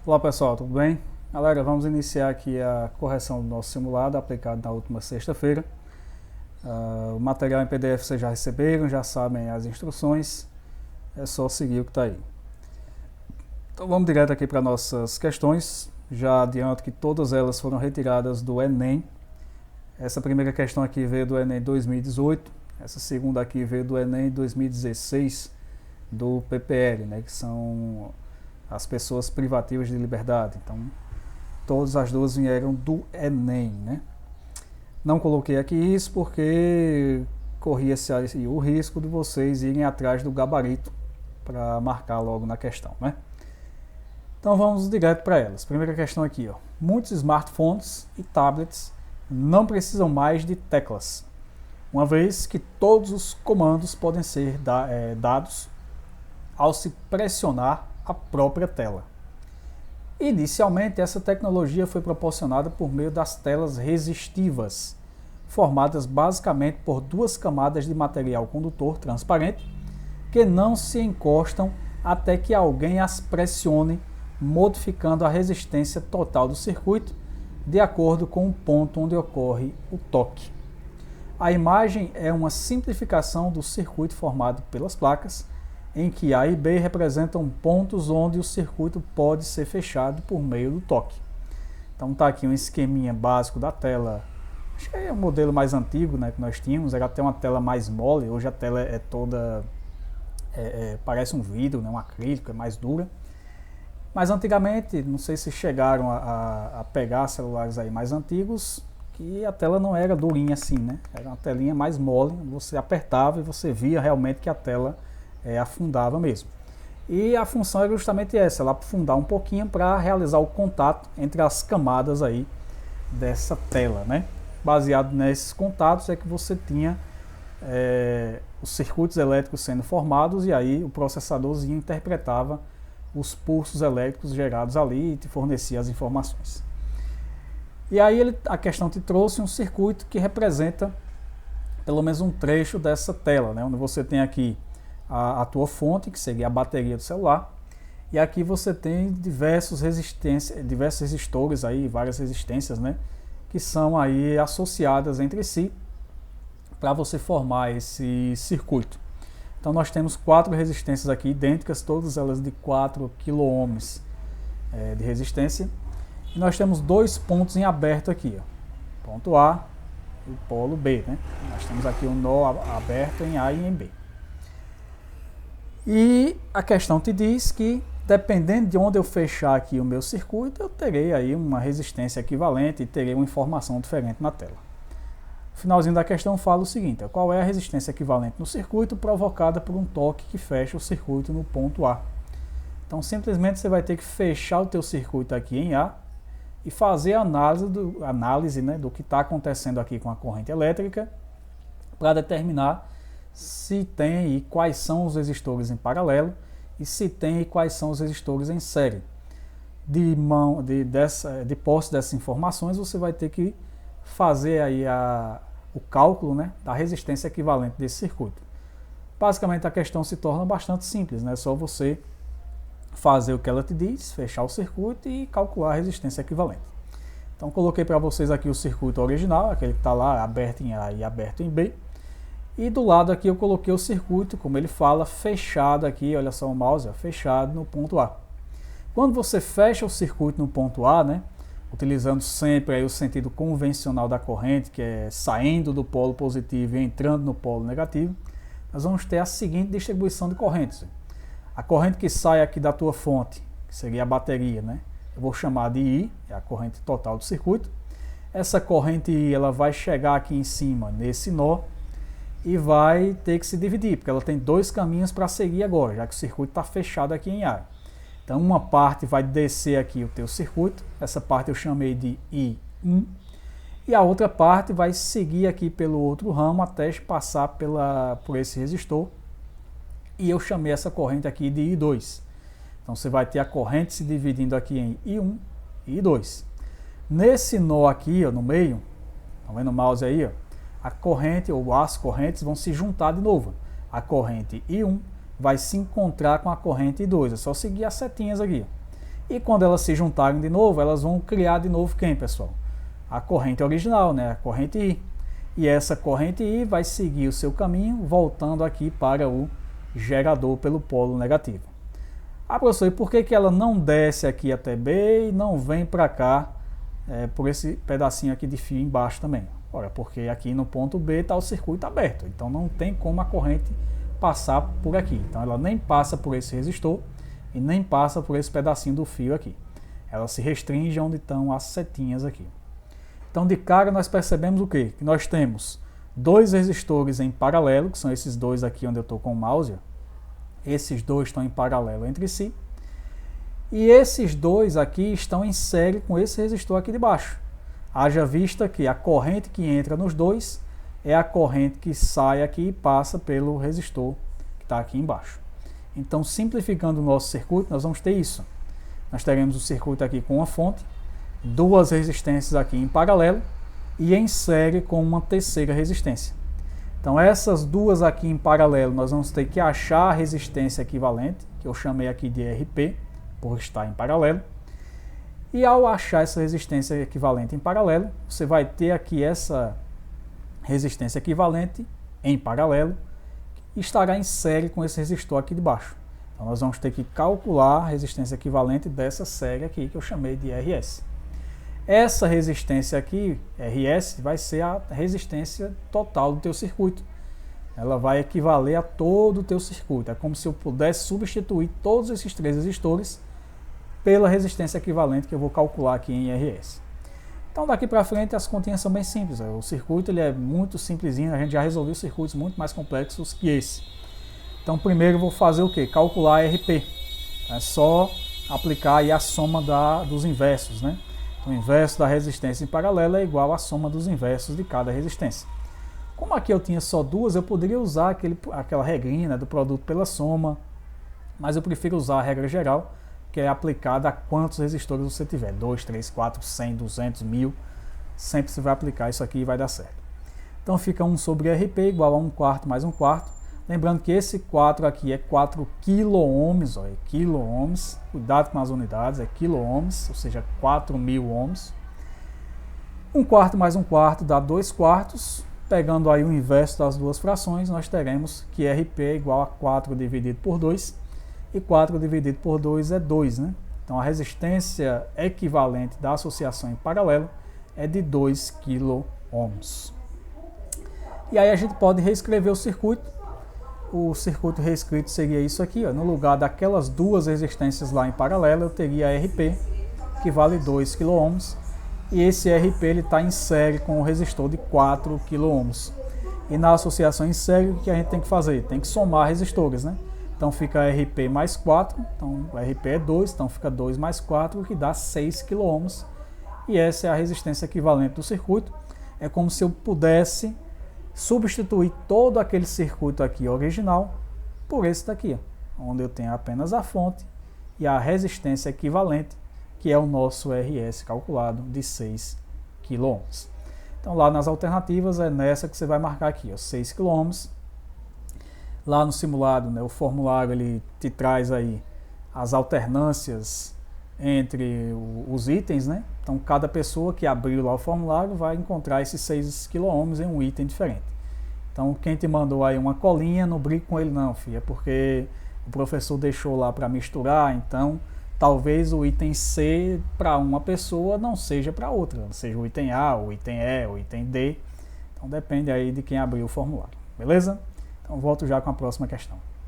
Olá pessoal, tudo bem? Galera, vamos iniciar aqui a correção do nosso simulado aplicado na última sexta-feira. O material em PDF vocês já receberam, já sabem as instruções, é só seguir o que está aí. Então vamos direto aqui para nossas questões. Já adianto que todas elas foram retiradas do Enem. Essa primeira questão aqui veio do Enem 2018, essa segunda aqui veio do Enem 2016, do PPL, né, que são as pessoas privativas de liberdade. Então, todas as duas vieram do Enem, né? Não coloquei aqui isso porque corria-se o risco de vocês irem atrás do gabarito para marcar logo na questão, né? Então vamos direto para elas. Primeira questão aqui, ó. Muitos smartphones e tablets não precisam mais de teclas, uma vez que todos os comandos podem ser dados ao se pressionar a própria tela. Inicialmente, essa tecnologia foi proporcionada por meio das telas resistivas, formadas basicamente por duas camadas de material condutor transparente que não se encostam até que alguém as pressione, modificando a resistência total do circuito de acordo com o ponto onde ocorre o toque. A imagem é uma simplificação do circuito formado pelas placas, em que A e B representam pontos onde o circuito pode ser fechado por meio do toque. Então está aqui um esqueminha básico da tela. Acho que é o modelo mais antigo, né, que nós tínhamos, era até uma tela mais mole. Hoje a tela é toda, parece um vidro, né, um acrílico, é mais dura. Mas antigamente, não sei se chegaram a pegar celulares aí mais antigos, que a tela não era durinha assim, né? Era uma telinha mais mole, você apertava e você via realmente que a tela afundava mesmo. E a função é justamente essa, ela afundar um pouquinho para realizar o contato entre as camadas aí dessa tela, né? Baseado nesses contatos é que você tinha os circuitos elétricos sendo formados, e aí o processadorzinho interpretava os pulsos elétricos gerados ali e te fornecia as informações. E aí a questão te trouxe um circuito que representa pelo menos um trecho dessa tela, né? Onde você tem aqui a tua fonte, que seria a bateria do celular, e aqui você tem diversos resistores aí, várias resistências, né, que são aí associadas entre si para você formar esse circuito. Então nós temos 4 resistências aqui idênticas, todas elas de 4 kΩ de resistência, e nós temos 2 pontos em aberto aqui, ó, ponto A e o polo B, né? Nós temos aqui um nó aberto em A e em B. E a questão te diz que, dependendo de onde eu fechar aqui o meu circuito, eu terei aí uma resistência equivalente e terei uma informação diferente na tela. O finalzinho da questão fala o seguinte: qual é a resistência equivalente no circuito provocada por um toque que fecha o circuito no ponto A. Então, simplesmente você vai ter que fechar o teu circuito aqui em A e fazer a análise, né, do que está acontecendo aqui com a corrente elétrica para determinar se tem e quais são os resistores em paralelo e se tem e quais são os resistores em série. De posse dessas informações, você vai ter que fazer aí o cálculo, né, da resistência equivalente desse circuito. Basicamente a questão se torna bastante simples, né? É só você fazer o que ela te diz, fechar o circuito e calcular a resistência equivalente. Então coloquei para vocês aqui o circuito original, aquele que está lá aberto em A e aberto em B. E do lado aqui eu coloquei o circuito, como ele fala, fechado aqui, olha só o mouse, fechado no ponto A. Quando você fecha o circuito no ponto A, né, utilizando sempre aí o sentido convencional da corrente, que é saindo do polo positivo e entrando no polo negativo, nós vamos ter a seguinte distribuição de correntes. A corrente que sai aqui da tua fonte, que seria a bateria, né, eu vou chamar de I, é a corrente total do circuito. Essa corrente I, ela vai chegar aqui em cima, nesse nó, e vai ter que se dividir, porque ela tem 2 caminhos para seguir agora, já que o circuito está fechado aqui em A. Então uma parte vai descer aqui o teu circuito, essa parte eu chamei de I1, e a outra parte vai seguir aqui pelo outro ramo até passar por esse resistor, e eu chamei essa corrente aqui de I2. Então você vai ter a corrente se dividindo aqui em I1 e I2. Nesse nó aqui, ó, no meio, tá vendo o mouse aí, ó? A corrente ou as correntes vão se juntar de novo. A corrente I1 vai se encontrar com a corrente I2. É só seguir as setinhas aqui. E quando elas se juntarem de novo, elas vão criar de novo quem, pessoal? A corrente original, né? A corrente I. E essa corrente I vai seguir o seu caminho, voltando aqui para o gerador pelo polo negativo. Ah, professor, e por que ela não desce aqui até B e não vem para cá, por esse pedacinho aqui de fio embaixo também? Ora, porque aqui no ponto B está o circuito aberto, então não tem como a corrente passar por aqui. Então ela nem passa por esse resistor e nem passa por esse pedacinho do fio aqui. Ela se restringe onde estão as setinhas aqui. Então de cara nós percebemos o quê? Que nós temos dois resistores em paralelo, que são esses dois aqui onde eu estou com o mouse. Esses dois estão em paralelo entre si. E esses dois aqui estão em série com esse resistor aqui de baixo. Haja vista que a corrente que entra nos dois é a corrente que sai aqui e passa pelo resistor que está aqui embaixo. Então, simplificando o nosso circuito, nós vamos ter isso. Nós teremos o circuito aqui com uma fonte, duas resistências aqui em paralelo e em série com uma terceira resistência. Então, essas duas aqui em paralelo, nós vamos ter que achar a resistência equivalente, que eu chamei aqui de RP, por estar em paralelo. E ao achar essa resistência equivalente em paralelo, você vai ter aqui essa resistência equivalente em paralelo e estará em série com esse resistor aqui de baixo. Então nós vamos ter que calcular a resistência equivalente dessa série aqui que eu chamei de RS. Essa resistência aqui, RS, vai ser a resistência total do teu circuito. Ela vai equivaler a todo o teu circuito. É como se eu pudesse substituir todos esses três resistores pela resistência equivalente que eu vou calcular aqui em RS. Então daqui para frente as continhas são bem simples. O circuito ele é muito simplesinho, a gente já resolveu circuitos muito mais complexos que esse. Então primeiro eu vou fazer o que? Calcular RP. É só aplicar aí a soma dos inversos, né? Então, o inverso da resistência em paralelo é igual à soma dos inversos de cada resistência. Como aqui eu tinha só duas, eu poderia usar aquela regrinha, né, do produto pela soma, mas eu prefiro usar a regra geral, que é aplicada a quantos resistores você tiver. 2, 3, 4, 100, 200, 1000. Sempre você vai aplicar isso aqui e vai dar certo. Então fica 1 sobre RP igual a 1/4 mais 1/4. Lembrando que esse 4 aqui é 4 quiloohms, ó, é quiloohms. Cuidado com as unidades, é quiloohms, ou seja, 4.000 ohms. 1/4 mais 1/4 dá 2/4. Pegando aí o inverso das duas frações, nós teremos que RP é igual a 4 dividido por 2. E 4 dividido por 2 é 2, né? Então a resistência equivalente da associação em paralelo é de 2 quiloohms. E aí a gente pode reescrever o circuito. O circuito reescrito seria isso aqui, ó. No lugar daquelas duas resistências lá em paralelo, eu teria RP, que vale 2 quiloohms. E esse RP está em série com o resistor de 4 quiloohms. E na associação em série, o que a gente tem que fazer? Tem que somar resistores, né? Então fica RP mais 4, então o RP é 2, então fica 2 mais 4, que dá 6 quiloohms. E essa é a resistência equivalente do circuito. É como se eu pudesse substituir todo aquele circuito aqui original por esse daqui, ó, onde eu tenho apenas a fonte e a resistência equivalente, que é o nosso RS calculado de 6 quiloohms. Então lá nas alternativas é nessa que você vai marcar aqui, ó, 6 quiloohms. Lá no simulado, né, o formulário ele te traz aí as alternâncias entre os itens, né? Então cada pessoa que abriu lá o formulário vai encontrar esses 6 quiloohms em um item diferente. Então quem te mandou aí uma colinha, não brigue com ele não, filho, é porque o professor deixou lá para misturar, então talvez o item C para uma pessoa não seja para outra, seja o item A, o item E, o item D. Então depende aí de quem abriu o formulário, beleza? Então volto já com a próxima questão.